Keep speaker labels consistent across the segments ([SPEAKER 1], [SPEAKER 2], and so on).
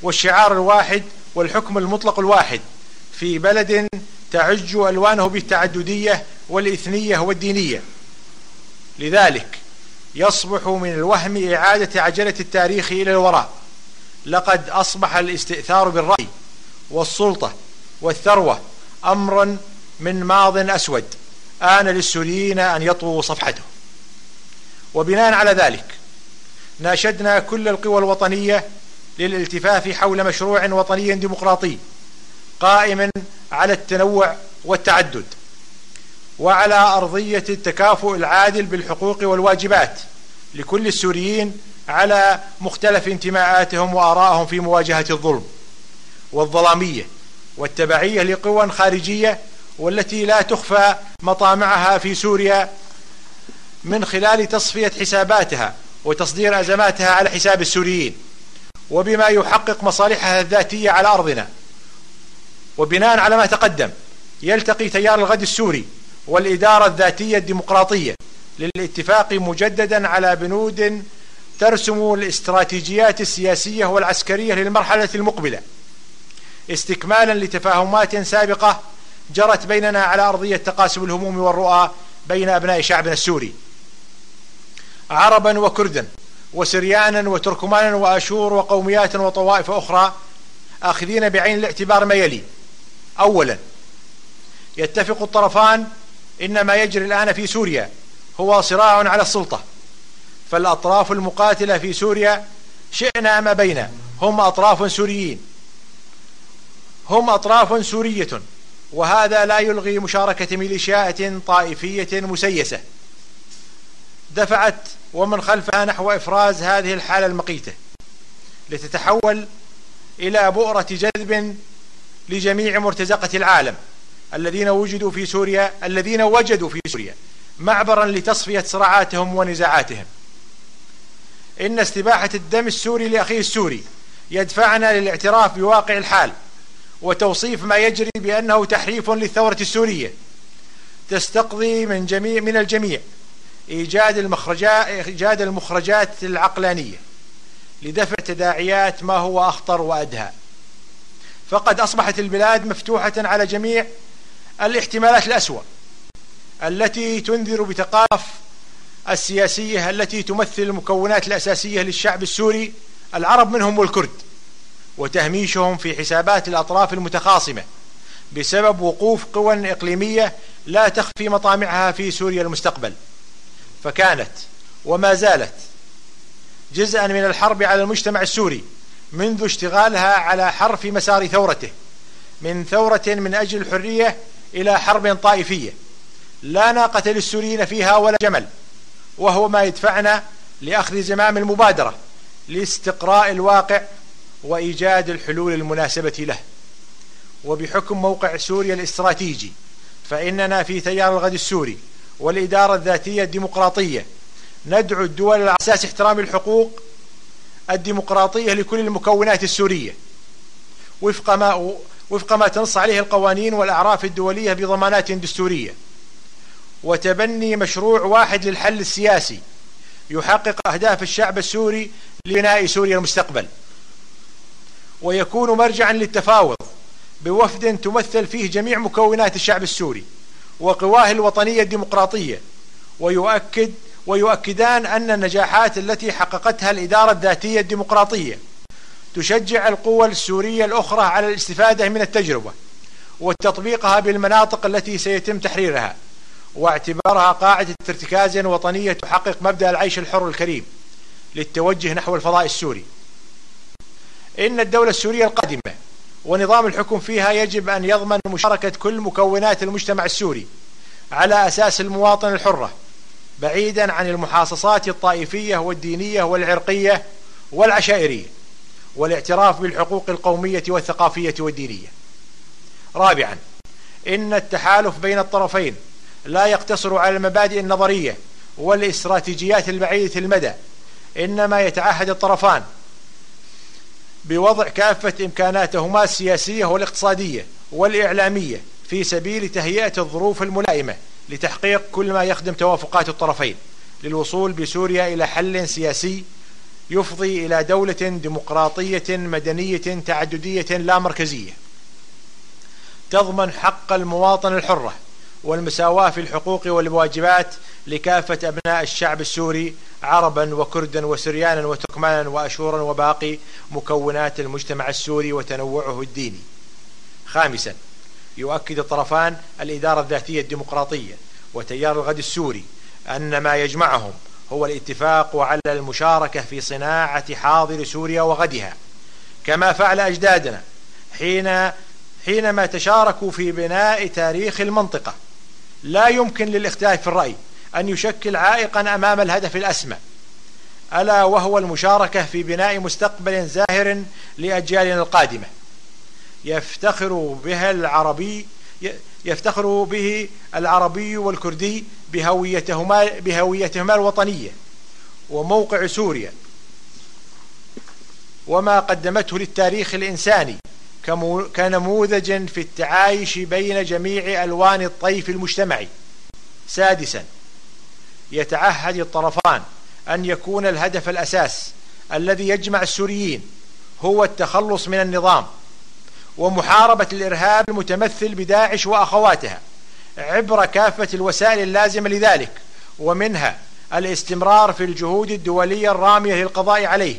[SPEAKER 1] والشعار الواحد والحكم المطلق الواحد في بلد تعج ألوانه بالتعددية والإثنية والدينية. لذلك يصبح من الوهم إعادة عجلة التاريخ إلى الوراء. لقد أصبح الاستئثار بالرأي والسلطة والثروة أمرا من ماض أسود، آن للسوريين أن يطووا صفحته. وبناء على ذلك ناشدنا كل القوى الوطنية للالتفاف حول مشروع وطني ديمقراطي قائم على التنوع والتعدد، وعلى أرضية التكافؤ العادل بالحقوق والواجبات لكل السوريين على مختلف انتماءاتهم وآرائهم في مواجهة الظلم والظلامية والتبعية لقوى خارجية، والتي لا تخفى مطامعها في سوريا من خلال تصفية حساباتها وتصدير أزماتها على حساب السوريين، وبما يحقق مصالحها الذاتية على أرضنا. وبناء على ما تقدم يلتقي تيار الغد السوري والإدارة الذاتية الديمقراطية للاتفاق مجددا على بنود ترسم الاستراتيجيات السياسية والعسكرية للمرحلة المقبلة، استكمالا لتفاهمات سابقة جرت بيننا على أرضية تقاسم الهموم والرؤى بين أبناء شعبنا السوري، عربا وكردا وسريانا وتركمانا وآشور وقوميات وطوائف أخرى، آخذين بعين الاعتبار ما يلي: أولا، يتفق الطرفان إن ما يجري الآن في سوريا هو صراع على السلطة، فالأطراف المقاتلة في سوريا شئنا أم أبينا هم أطراف سوريين، هم أطراف سورية، وهذا لا يلغي مشاركة ميليشيات طائفية مسيسة دفعت ومن خلفها نحو إفراز هذه الحالة المقيتة لتتحول إلى بؤرة جذب لجميع مرتزقة العالم الذين وجدوا في سوريا معبرا لتصفية صراعاتهم ونزاعاتهم. إن استباحة الدم السوري لأخيه السوري يدفعنا للاعتراف بواقع الحال وتوصيف ما يجري بأنه تحريف للثورة السورية، تستقضي من الجميع إيجاد المخرجات العقلانية لدفع تداعيات ما هو أخطر وأدهى. فقد أصبحت البلاد مفتوحة على جميع الاحتمالات الأسوأ التي تنذر بتقاف السياسية التي تمثل المكونات الأساسية للشعب السوري، العرب منهم والكرد، وتهميشهم في حسابات الأطراف المتخاصمة بسبب وقوف قوى إقليمية لا تخفي مطامعها في سوريا المستقبل. فكانت وما زالت جزءا من الحرب على المجتمع السوري منذ اشتغالها على حرف مسار ثورته، من ثورة من أجل الحرية إلى حرب طائفية لا ناقة للسوريين فيها ولا جمل، وهو ما يدفعنا لأخذ زمام المبادرة لاستقراء الواقع وإيجاد الحلول المناسبة له. وبحكم موقع سوريا الاستراتيجي فإننا في تيار الغد السوري والإدارة الذاتية الديمقراطية ندعو الدول على أساس احترام الحقوق الديمقراطية لكل المكونات السورية وفق ما تنص عليه القوانين والأعراف الدولية بضمانات دستورية، وتبني مشروع واحد للحل السياسي يحقق أهداف الشعب السوري لبناء سوريا المستقبل، ويكون مرجعا للتفاوض بوفد تمثل فيه جميع مكونات الشعب السوري وقواه الوطنية الديمقراطية، ويؤكدان أن النجاحات التي حققتها الإدارة الذاتية الديمقراطية تشجع القوى السورية الأخرى على الاستفادة من التجربة وتطبيقها بالمناطق التي سيتم تحريرها، واعتبارها قاعدة ارتكاز وطنية تحقق مبدأ العيش الحر الكريم للتوجه نحو الفضاء السوري. إن الدولة السورية القادمة ونظام الحكم فيها يجب أن يضمن مشاركة كل مكونات المجتمع السوري على أساس المواطن الحرة، بعيدا عن المحاصصات الطائفية والدينية والعرقية والعشائرية، والاعتراف بالحقوق القومية والثقافية والدينية. رابعا، إن التحالف بين الطرفين لا يقتصر على المبادئ النظرية والاستراتيجيات البعيدة المدى، إنما يتعهد الطرفان بوضع كافة إمكاناتهما السياسية والاقتصادية والإعلامية في سبيل تهيئة الظروف الملائمة لتحقيق كل ما يخدم توافقات الطرفين للوصول بسوريا إلى حل سياسي يفضي إلى دولة ديمقراطية مدنية تعددية لا مركزية تضمن حق المواطن الحرة والمساواة في الحقوق والواجبات لكافة أبناء الشعب السوري عربا وكردا وسريانا وتركمانا وأشورا وباقي مكونات المجتمع السوري وتنوعه الديني. خامسا، يؤكد الطرفان الإدارة الذاتية الديمقراطية وتيار الغد السوري أن ما يجمعهم هو الاتفاق على المشاركة في صناعة حاضر سوريا وغدها، كما فعل أجدادنا حينما تشاركوا في بناء تاريخ المنطقة. لا يمكن للاختلاف في الرأي أن يشكل عائقا أمام الهدف الأسمى، ألا وهو المشاركة في بناء مستقبل زاهر لأجيالنا القادمة يفتخر به العربي والكردي بهويتهما الوطنية وموقع سوريا وما قدمته للتاريخ الإنساني كنموذج في التعايش بين جميع ألوان الطيف المجتمعي. سادسا، يتعهد الطرفان أن يكون الهدف الأساس الذي يجمع السوريين هو التخلص من النظام ومحاربة الإرهاب المتمثل بداعش وأخواتها عبر كافة الوسائل اللازمة لذلك، ومنها الاستمرار في الجهود الدولية الرامية للقضاء عليه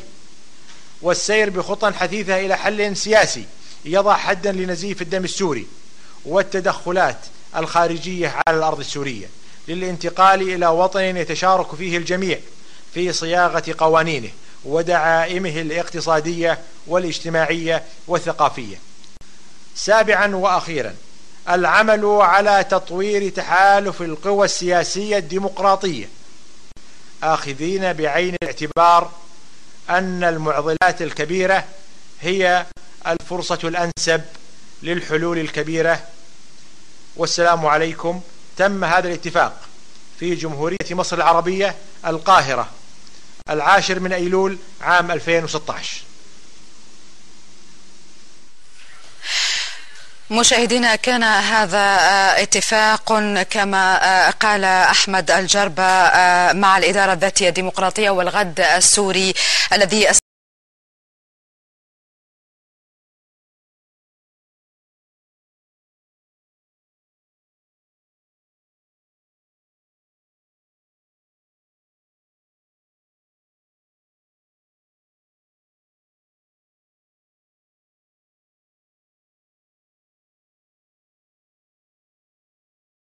[SPEAKER 1] والسير بخطى حثيثة إلى حل سياسي يضع حدا لنزيف الدم السوري والتدخلات الخارجية على الأرض السورية للانتقال إلى وطن يتشارك فيه الجميع في صياغة قوانينه ودعائمه الاقتصادية والاجتماعية والثقافية. سابعا وأخيرا، العمل على تطوير تحالف القوى السياسية الديمقراطية، آخذين بعين الاعتبار أن المعضلات الكبيرة هي الفرصة الأنسب للحلول الكبيرة. والسلام عليكم. تم هذا الاتفاق في جمهورية مصر العربية القاهرة 10 أيلول عام 2016.
[SPEAKER 2] مشاهدينا، كان هذا اتفاق كما قال أحمد الجربة مع الإدارة الذاتية الديمقراطية والغد السوري الذي